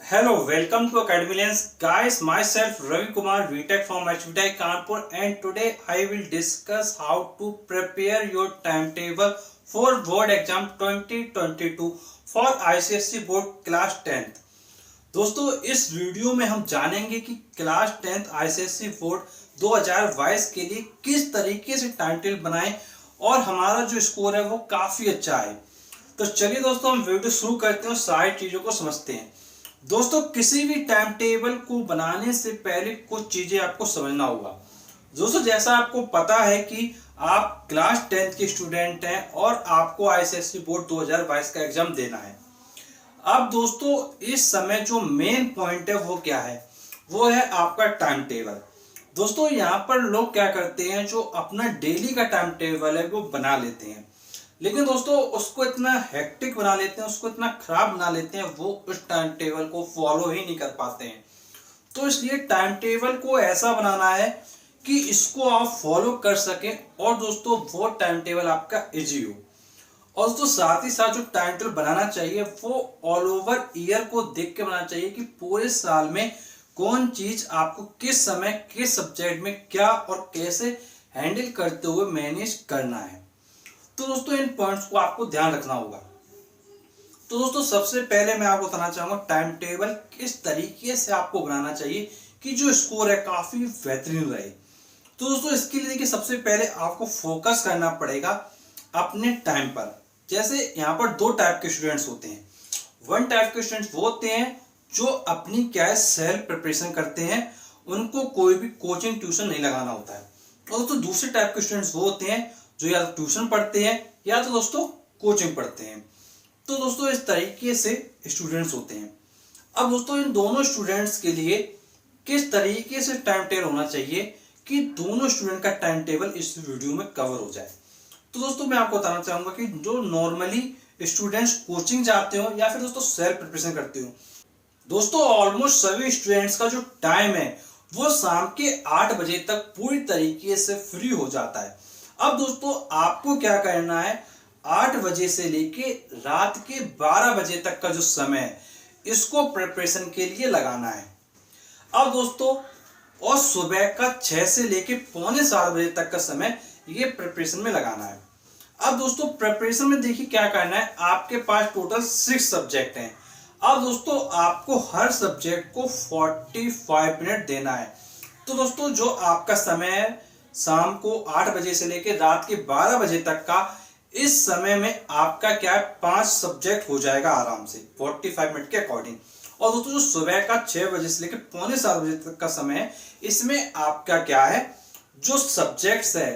Hello, welcome to Academy Lens. Guys, myself Ravi Kumar, VTech from HVTech Kanpur, and today I will discuss how to prepare your timetable for board exam 2022 for ICSE board class 10th. दोस्तों इस video में हम जानेंगे कि class 10th ICSE board 2022 के लिए किस तरीके से टाइम टेबल बनाएं और हमारा जो स्कोर है वो काफ़ी अच्छा है। तो चलिए दोस्तों हम वीडियो शुरू करते हैं और सारी चीज़ों को समझते हैं। दोस्तों किसी भी टाइम टेबल को बनाने से पहले कुछ चीजें आपको समझना होगा। दोस्तों जैसा आपको पता है कि आप क्लास 10th के स्टूडेंट हैं और आपको आईसीएसई बोर्ड 2022 का एग्जाम देना है। अब दोस्तों इस समय जो मेन पॉइंट है वो क्या है, वो है आपका टाइम टेबल। दोस्तों यहाँ पर लोग क्या करते हैं, जो अपना डेली का टाइम टेबल है वो बना लेते हैं, लेकिन दोस्तों उसको इतना हेक्टिक बना लेते हैं, उसको इतना खराब बना लेते हैं, वो उस टाइम टेबल को फॉलो ही नहीं कर पाते हैं। तो इसलिए टाइम टेबल को ऐसा बनाना है कि इसको आप फॉलो कर सकें और दोस्तों वो टाइम टेबल आपका इजी हो। और दोस्तों साथ ही साथ जो टाइम टेबल बनाना चाहिए वो ऑल ओवर ईयर को देख के बनाना चाहिए कि पूरे साल में कौन चीज आपको किस समय किस सब्जेक्ट में क्या और कैसे हैंडल करते हुए मैनेज करना है। तो दोस्तों इन पॉइंट्स को आपको ध्यान रखना होगा। तो दोस्तों सबसे पहले मैं आपको बताना चाहूंगा टाइम टेबल किस तरीके से आपको बनाना चाहिए कि जो स्कोर है काफी बेहतरीन रहे। तो दोस्तों इसके लिए देखिए सबसे पहले आपको फोकस करना पड़ेगा अपने टाइम पर। जैसे यहाँ पर दो टाइप के स्टूडेंट्स होते हैं। वन टाइप के स्टूडेंट्स वो होते हैं जो अपनी क्या है सेल्फ प्रिपरेशन करते हैं, उनको कोई भी कोचिंग ट्यूशन नहीं लगाना होता है। और दोस्तों दूसरे टाइप के स्टूडेंट्स वो होते हैं जो या तो ट्यूशन पढ़ते हैं या तो दोस्तों कोचिंग पढ़ते हैं। तो दोस्तों इस तरीके से स्टूडेंट्स होते हैं। अब दोस्तों इन दोनों स्टूडेंट्स के लिए किस तरीके से टाइम टेबल होना चाहिए कि दोनों स्टूडेंट का टाइम टेबल इस वीडियो में कवर हो जाए। तो दोस्तों मैं आपको बताना चाहूंगा कि जो नॉर्मली स्टूडेंट्स कोचिंग जाते हो या फिर दोस्तों सेल्फ प्रिपरेशन करते हो, दोस्तों ऑलमोस्ट सभी स्टूडेंट्स का जो टाइम है वो शाम के 8 बजे तक पूरी तरीके से फ्री हो जाता है। अब दोस्तों आपको क्या करना है, 8 बजे से लेके रात के 12 बजे तक का जो समय है इसको प्रिपरेशन के लिए लगाना है। अब दोस्तों और सुबह का 6 से लेके पौने 7 बजे तक का समय ये प्रिपरेशन में लगाना है। अब दोस्तों प्रिपरेशन में देखिए क्या करना है, आपके पास टोटल 6 सब्जेक्ट हैं। अब दोस्तों आपको हर सब्जेक्ट को 45 मिनट देना है। तो दोस्तों जो आपका समय है शाम को 8 बजे से लेकर रात के 12 बजे तक का, इस समय में आपका क्या है 5 सब्जेक्ट हो जाएगा आराम से 45 मिनट के अकॉर्डिंग। और दोस्तों जो सुबह का 6 बजे से लेकर पौने 7 बजे तक का समय है, इसमें आपका क्या है जो सब्जेक्ट्स है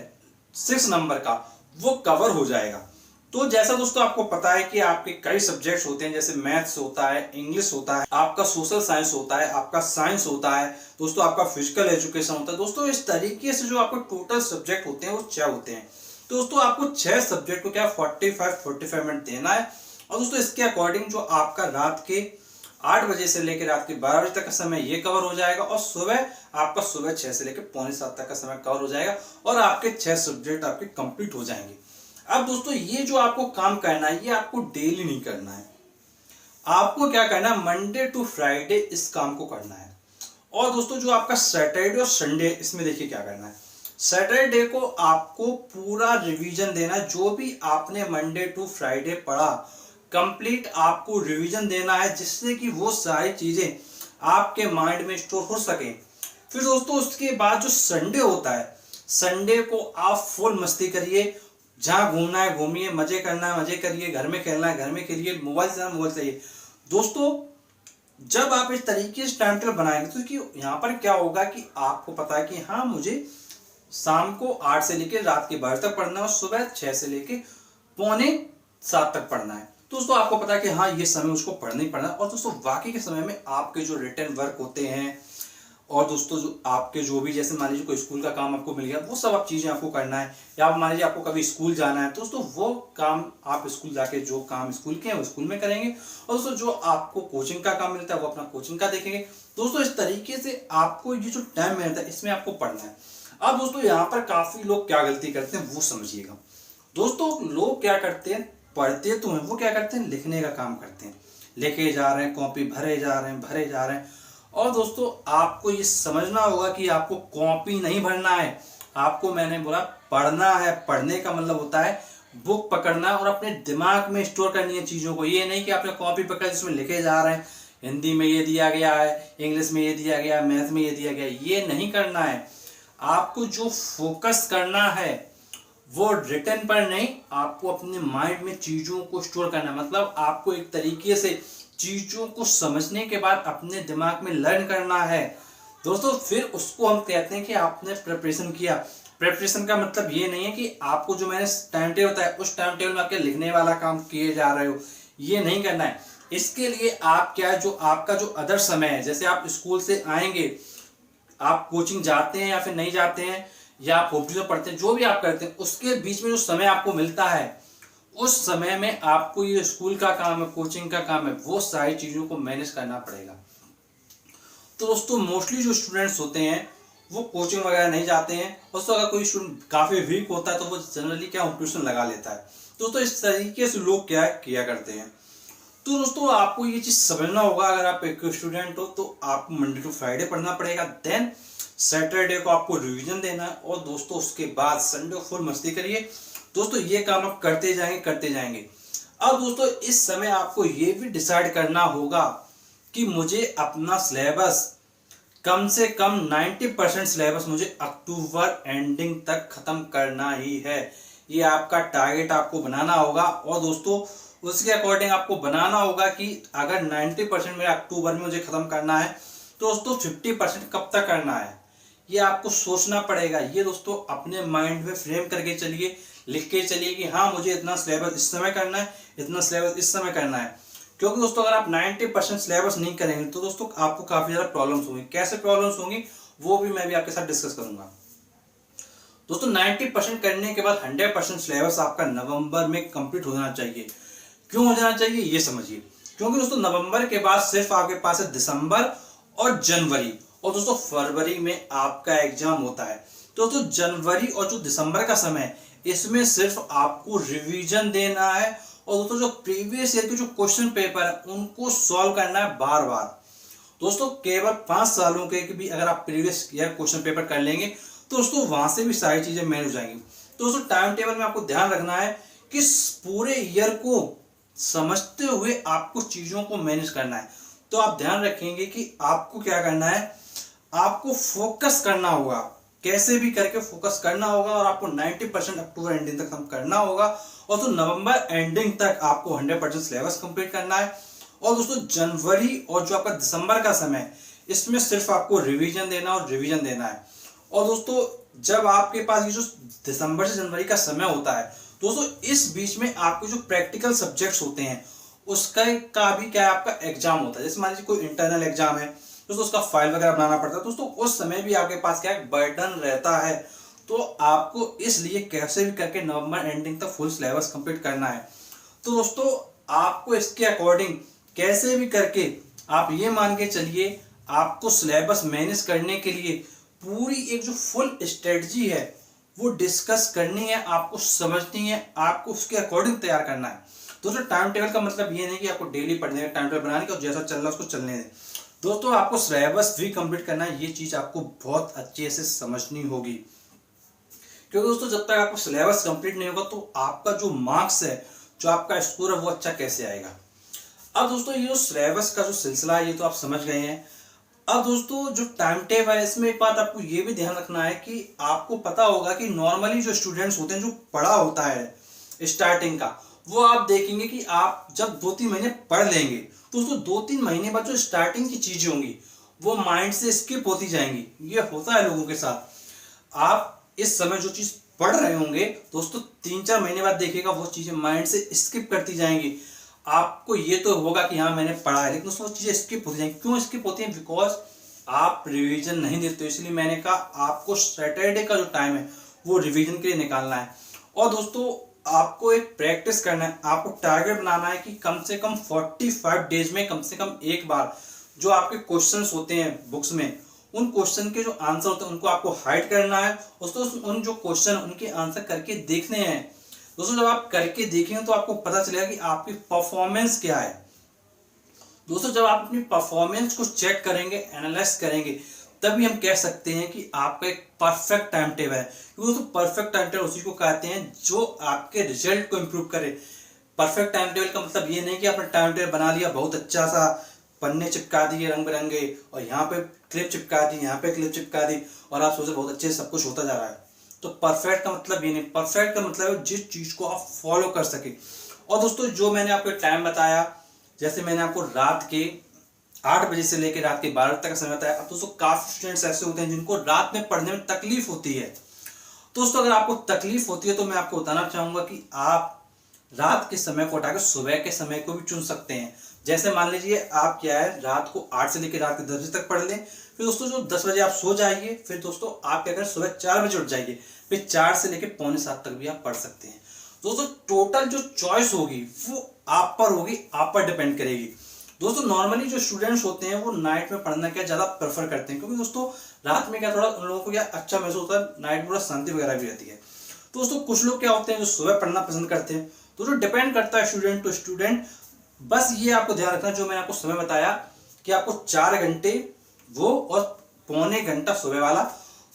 6 नंबर का वो कवर हो जाएगा। तो जैसा दोस्तों आपको पता है कि आपके कई सब्जेक्ट्स होते हैं, जैसे मैथ्स होता है, इंग्लिश होता है, आपका सोशल साइंस होता है, आपका साइंस होता है, दोस्तों आपका फिजिकल एजुकेशन होता है। दोस्तों इस तरीके से जो आपके टोटल सब्जेक्ट होते हैं वो 6 होते हैं। तो दोस्तों आपको 6 सब्जेक्ट को क्या 45 मिनट देना है। और दोस्तों इसके अकॉर्डिंग जो आपका रात के 8 बजे से लेकर रात के 12 बजे तक का समय ये कवर हो जाएगा और सुबह आपका सुबह 6 से लेकर पौने 7 तक का समय कवर हो जाएगा और आपके 6 सब्जेक्ट आपके कंप्लीट हो जाएंगे। अब दोस्तों ये जो आपको काम करना है ये आपको डेली नहीं करना है, आपको क्या करना है मंडे टू फ्राइडे इस काम को करना है। और दोस्तों जो आपका सैटरडे और संडे, इसमें देखिए क्या करना है, सैटरडे को आपको पूरा रिवीजन देना है। जो भी आपने मंडे टू फ्राइडे पढ़ा कंप्लीट आपको रिवीजन देना है, जिससे कि वो सारी चीजें आपके माइंड में स्टोर हो सके। फिर दोस्तों उसके बाद जो संडे होता है, संडे को आप फुल मस्ती करिए, जहां घूमना है घूमिए, मजे करना है मजे करिए, घर में खेलना है घर में खेलिए, मोबाइल चलाना मोबाइल चाहिए। दोस्तों जब आप इस तरीके से टाइम टेबल बनाएंगे तो कि यहाँ पर क्या होगा कि आपको पता है कि हाँ मुझे शाम को 8 से लेकर रात के 12 तक पढ़ना है और सुबह 6 से लेकर पौने 7 तक पढ़ना है। दोस्तों आपको पता है कि हाँ ये समय मुझको पढ़ना ही पढ़ना है। और दोस्तों बाकी के समय में आपके जो रिटन वर्क होते हैं और दोस्तों जो आपके जो भी जैसे मान लीजिए कोई स्कूल का काम आपको मिल गया, वो सब आप चीज़ें आपको करना है। या मान लीजिए आपको कभी स्कूल जाना है, दोस्तों वो काम आप स्कूल जाके जो काम स्कूल के हैं वो स्कूल में करेंगे। और दोस्तों जो आपको कोचिंग का काम मिलता है वो अपना कोचिंग का देखेंगे। दोस्तों इस तरीके से आपको ये जो टाइम मिलता है इसमें आपको पढ़ना है। अब दोस्तों यहाँ पर काफ़ी लोग क्या गलती करते हैं वो समझिएगा। दोस्तों लोग क्या करते हैं, पढ़ते तो हैं, वो क्या करते हैं लिखने का काम करते हैं। लेके जा रहे हैं, कॉपी भरे जा रहे हैं, भरे जा रहे हैं। और दोस्तों आपको ये समझना होगा कि आपको कॉपी नहीं भरना है, आपको मैंने बोला पढ़ना है। पढ़ने का मतलब होता है बुक पकड़ना और अपने दिमाग में स्टोर करनी है चीज़ों को। ये नहीं कि आपने कॉपी पकड़ जिसमें लिखे जा रहे हैं, हिंदी में ये दिया गया है, इंग्लिश में ये दिया गया, मैथ में ये दिया गया, ये नहीं करना है। आपको जो फोकस करना है वो रिटर्न पर नहीं, आपको अपने माइंड में चीज़ों को स्टोर करना है। मतलब आपको एक तरीके से चीज़ों को समझने के बाद अपने दिमाग में लर्न करना है दोस्तों। फिर उसको हम कहते हैं कि आपने प्रिपरेशन किया। प्रिपरेशन का मतलब ये नहीं है कि आपको जो मैंने टाइम टेबल बताया उस टाइम टेबल में आपके लिखने वाला काम किए जा रहे हो, ये नहीं करना है। इसके लिए आप क्या है, जो आपका जो अदर समय है, जैसे आप स्कूल से आएंगे, आप कोचिंग जाते हैं या फिर नहीं जाते हैं, या आप हॉबी में पढ़ते हैं, जो भी आप करते हैं, उसके बीच में जो समय आपको मिलता है उस समय में आपको ये स्कूल का काम है, कोचिंग का काम है, वो सारी चीज़ों को मैनेज करना पड़ेगा। तो दोस्तों मोस्टली जो स्टूडेंट्स होते हैं वो कोचिंग वगैरह नहीं जाते हैं। दोस्तों अगर कोई स्टूडेंट काफ़ी वीक होता है तो वो जनरली क्या ट्यूशन लगा लेता है। दोस्तों इस तरीके से लोग क्या किया करते हैं। तो दोस्तों आपको ये चीज़ समझना होगा, अगर आप एक स्टूडेंट हो तो आपको मंडे टू फ्राइडे पढ़ना पड़ेगा, देन सैटरडे को आपको रिवीजन देना है, और दोस्तों उसके बाद संडे को फुल मस्ती करिए। दोस्तों ये काम आप करते जाएंगे करते जाएंगे। अब दोस्तों इस समय आपको ये भी डिसाइड करना होगा कि मुझे अपना सिलेबस कम से कम 90% सिलेबस मुझे अक्टूबर एंडिंग तक खत्म करना ही है। ये आपका टारगेट आपको बनाना होगा, और दोस्तों उसके अकॉर्डिंग आपको बनाना होगा कि अगर 90% मेरा अक्टूबर में मुझे खत्म करना है तो दोस्तों 50% कब तक करना है, ये आपको सोचना पड़ेगा। ये दोस्तों अपने माइंड में फ्रेम करके चलिए, लिख के चलिए कि हाँ मुझे इतना सिलेबस इस समय करना है, इतना सिलेबस इस समय करना है। क्योंकि दोस्तों अगर आप 90% सिलेबस नहीं करेंगे तो दोस्तों आपको काफ़ी ज़्यादा प्रॉब्लम्स होंगी। कैसे प्रॉब्लम्स होंगी वो भी मैं भी आपके साथ डिस्कस करूंगा। दोस्तों 90% करने के बाद 100% सिलेबस आपका नवंबर में कंप्लीट हो जाना चाहिए। क्यों हो जाना चाहिए ये समझिए। क्योंकि दोस्तों नवंबर के बाद सिर्फ आपके पास है दिसंबर और जनवरी, और दोस्तों फरवरी में आपका एग्जाम होता है। तो दोस्तों जनवरी और जो दिसंबर का समय इसमें सिर्फ आपको रिवीजन देना है, और दोस्तों जो प्रीवियस ईयर के जो क्वेश्चन पेपर है उनको सॉल्व करना है बार बार। दोस्तों केवल 5 सालों के भी अगर आप प्रीवियस ईयर क्वेश्चन पेपर कर लेंगे तो दोस्तों वहां से भी सारी चीजें मैनेज हो जाएंगी। तो दोस्तों टाइम टेबल में आपको ध्यान रखना है कि पूरे ईयर को समझते हुए आपको चीजों को मैनेज करना है। तो आप ध्यान रखेंगे कि आपको क्या करना है, आपको फोकस करना होगा, कैसे भी करके फोकस करना होगा, और आपको 90% अक्टूबर एंडिंग तक करना होगा, और तो नवंबर एंडिंग तक आपको 100% सिलेबस कंप्लीट करना है। और दोस्तों जनवरी और जो आपका दिसंबर का समय इसमें सिर्फ आपको रिवीजन देना और रिवीजन देना है। और दोस्तों जब आपके पास ये जो दिसंबर से जनवरी का समय होता है दोस्तों, इस बीच में आपके जो प्रैक्टिकल सब्जेक्ट्स होते हैं उसका का भी क्या है, आपका एग्जाम होता है। जैसे मान लीजिए कोई इंटरनल एग्जाम है दोस्तों, उसका फाइल वगैरह बनाना पड़ता है दोस्तों, उस समय भी आपके पास क्या बर्डन रहता है। तो आपको इसलिए कैसे भी करके नवंबर एंडिंग तक फुल सिलेबस कंप्लीट करना है। तो दोस्तों आपको इसके अकॉर्डिंग कैसे भी करके आप ये मान के चलिए, आपको सिलेबस मैनेज करने के लिए पूरी एक जो फुल स्ट्रेटजी है वो डिस्कस करनी है, आपको समझनी है, आपको उसके अकॉर्डिंग तैयार करना है। दोस्तों टाइम टेबल का मतलब ये नहीं कि आपको डेली पढ़ने का टाइम टेबल बनाने का और जैसा चल रहा है उसको चलने दें। दोस्तों आपको सिलेबस भी कंप्लीट करना है, ये चीज आपको बहुत अच्छे से समझनी होगी। क्योंकि दोस्तों जब तक आपको सिलेबस कंप्लीट नहीं होगा तो आपका जो मार्क्स है, जो आपका स्कोर है वो अच्छा कैसे आएगा। अब दोस्तों ये जो सिलेबस का जो सिलसिला है ये तो आप समझ गए हैं। अब दोस्तों जो टाइम टेबल है इसमें एक बात आपको ये भी ध्यान रखना है कि आपको पता होगा कि नॉर्मली जो स्टूडेंट्स होते हैं, जो पढ़ा होता है स्टार्टिंग का, वो आप देखेंगे कि आप जब 2-3 महीने पढ़ लेंगे तो उसको 2-3 महीने बाद जो स्टार्टिंग की चीजें होंगी वो माइंड से स्किप होती जाएंगी। ये होता है लोगों के साथ। आप इस समय जो चीज पढ़ रहे होंगे दोस्तों 3-4 महीने बाद देखिएगा वो चीजें माइंड से स्किप करती जाएंगी। आपको ये तो होगा कि हाँ मैंने पढ़ा है, लेकिन उसमें चीजें स्किप होती जाएंगी। क्यों स्किप होती हैं? बिकॉज आप रिवीजन नहीं देते। इसलिए मैंने कहा आपको सैटरडे का जो टाइम है वो रिवीजन के लिए निकालना है। और दोस्तों आपको एक प्रैक्टिस करना है, आपको टारगेट बनाना है कि कम से कम 45 डेज में कम से कम एक बार जो आपके क्वेश्चंस होते हैं बुक्स में, उन क्वेश्चन के जो आंसर होते हैं उनको आपको हाइड करना है। दोस्तों उन जो क्वेश्चन उनके आंसर करके देखने हैं। दोस्तों जब आप करके देखेंगे तो आपको पता चलेगा कि आपकी परफॉर्मेंस क्या है। दोस्तों जब आप अपनी परफॉर्मेंस को चेक करेंगे, एनालाइज करेंगे, तभी हम कह सकते हैं कि आपका एक परफेक्ट टाइम टेबल है। क्योंकि दोस्तों परफेक्ट टाइम टेबल उसी को कहते हैं जो आपके रिजल्ट को इम्प्रूव करे। परफेक्ट टाइम टेबल का मतलब ये नहीं कि आपने टाइम टेबल बना लिया, बहुत अच्छा सा पन्ने चिपका दिए रंग बिरंगे और यहाँ पे क्लिप चिपका दी, यहाँ पे क्लिप चिपका दी और आप सोचे बहुत अच्छे से सब कुछ होता जा रहा है। तो परफेक्ट का मतलब ये नहीं, परफेक्ट का मतलब है जिस चीज को आप फॉलो कर सके। और दोस्तों जो मैंने आपको टाइम बताया, जैसे मैंने आपको रात के 8 बजे से लेकर रात के 12 तक का समय बताया। अब दोस्तों काफी स्टूडेंट्स ऐसे होते हैं जिनको रात में पढ़ने में तकलीफ होती है। दोस्तों अगर आपको तकलीफ होती है तो मैं आपको बताना चाहूंगा कि आप रात के समय को हटाकर सुबह के समय को भी चुन सकते हैं। जैसे मान लीजिए आप क्या है रात को 8 से लेकर रात के 10 बजे तक पढ़ लें, फिर दोस्तों जो 10 बजे आप सो जाइए, फिर दोस्तों आप क्या करें सुबह 4 बजे उठ जाइए, फिर 4 से लेकर पौने 7 तक भी आप पढ़ सकते हैं। दोस्तों टोटल जो चॉइस होगी वो आप पर होगी, आप पर डिपेंड करेगी। दोस्तों नॉर्मली जो स्टूडेंट्स होते हैं वो नाइट में पढ़ना क्या ज्यादा प्रेफर करते हैं, क्योंकि दोस्तों रात में क्या थोड़ा उन लोगों को क्या अच्छा महसूस होता है, नाइट में थोड़ा शांति वगैरह भी रहती है। दोस्तों कुछ लोग क्या होते हैं जो सुबह पढ़ना पसंद करते हैं। दोस्तों डिपेंड करता है स्टूडेंट टू स्टूडेंट। बस ये आपको ध्यान रखना जो मैंने आपको समय बताया कि आपको 4 घंटे वो और पौने घंटा सुबह वाला,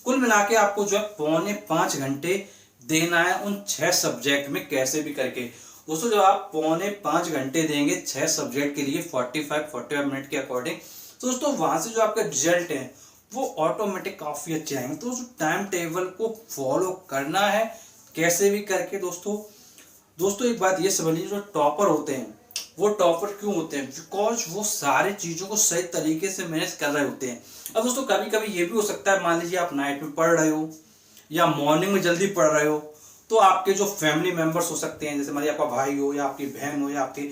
कुल मिला के आपको जो है पौने 5 घंटे देना है उन 6 सब्जेक्ट में कैसे भी करके। दोस्तों जब आप पौने 5 घंटे देंगे 6 सब्जेक्ट के लिए 45 मिनट के अकॉर्डिंग, तो दोस्तों वहां से जो आपके रिजल्ट हैं वो ऑटोमेटिक काफी अच्छे आएंगे। तो टाइम टेबल को फॉलो करना है कैसे भी करके। दोस्तों एक बात ये समझिए, जो टॉपर होते हैं वो टॉपर क्यों होते हैं, बिकॉज वो सारी चीजों को सही तरीके से मैनेज कर रहे होते हैं। अब दोस्तों कभी कभी ये भी हो सकता है, मान लीजिए आप नाइट में पढ़ रहे हो या मॉर्निंग में जल्दी पढ़ रहे हो, तो आपके जो फैमिली मेंबर्स हो सकते हैं, जैसे मान लीजिए आपका भाई हो या आपकी बहन हो या आपके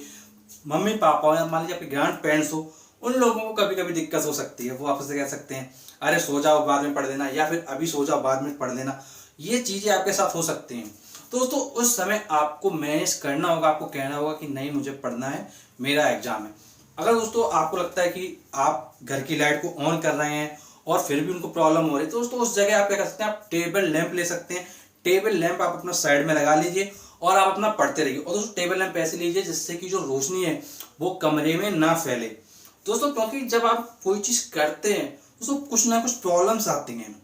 मम्मी पापा हो या मान लीजिए आपके ग्रैंड पेरेंट्स हो, उन लोगों को कभी कभी दिक्कत हो सकती है। वो आपसे कह सकते हैं अरे सो जाओ बाद में पढ़ लेना, या फिर अभी सो जाओ बाद में पढ़ लेना। ये चीजें आपके साथ हो सकती हैं। तो दोस्तों उस समय आपको मैनेज करना होगा, आपको कहना होगा कि नहीं मुझे पढ़ना है, मेरा एग्जाम है। अगर दोस्तों आपको लगता है कि आप घर की लाइट को ऑन कर रहे हैं और फिर भी उनको प्रॉब्लम हो रही है, तो दोस्तों उस जगह आप क्या कर सकते हैं, आप टेबल लैंप ले सकते हैं। टेबल लैंप आप अपना साइड में लगा लीजिए और आप अपना पढ़ते रहिए। और दोस्तों टेबल लैंप ऐसे लीजिए जिससे कि जो रोशनी है वो कमरे में ना फैले। दोस्तों क्योंकि जब आप कोई चीज करते हैं दोस्तों कुछ ना कुछ प्रॉब्लम्स आती हैं,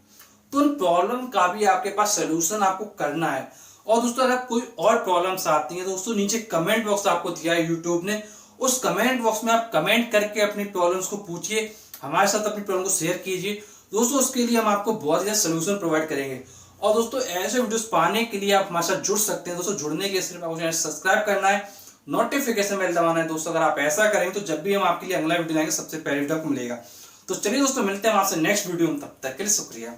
तो उन प्रॉब्लम का भी आपके पास सोल्यूशन आपको करना है। और दोस्तों अगर कोई और प्रॉब्लम्स आती हैं तो दोस्तों नीचे कमेंट बॉक्स आपको दिया है यूट्यूब ने, उस कमेंट बॉक्स में आप कमेंट करके अपनी प्रॉब्लम्स को पूछिए, हमारे साथ अपनी प्रॉब्लम को शेयर कीजिए। दोस्तों उसके लिए हम आपको बहुत ज्यादा सोल्यूशन प्रोवाइड करेंगे। और दोस्तों ऐसे वीडियोस पाने के लिए आप हमारे साथ जुड़ सकते हैं। दोस्तों जुड़ने के लिए सिर्फ आपको चैनल सब्सक्राइब करना है, नोटिफिकेशन बेल दबाना है। दोस्तों अगर आप ऐसा करेंगे तो जब भी हम आपके लिए अगला वीडियो लाएंगे सबसे पहले वीडियो आपको मिलेगा। तो चलिए दोस्तों मिलते हैं आपसे नेक्स्ट वीडियो में, तब तक के लिए शुक्रिया।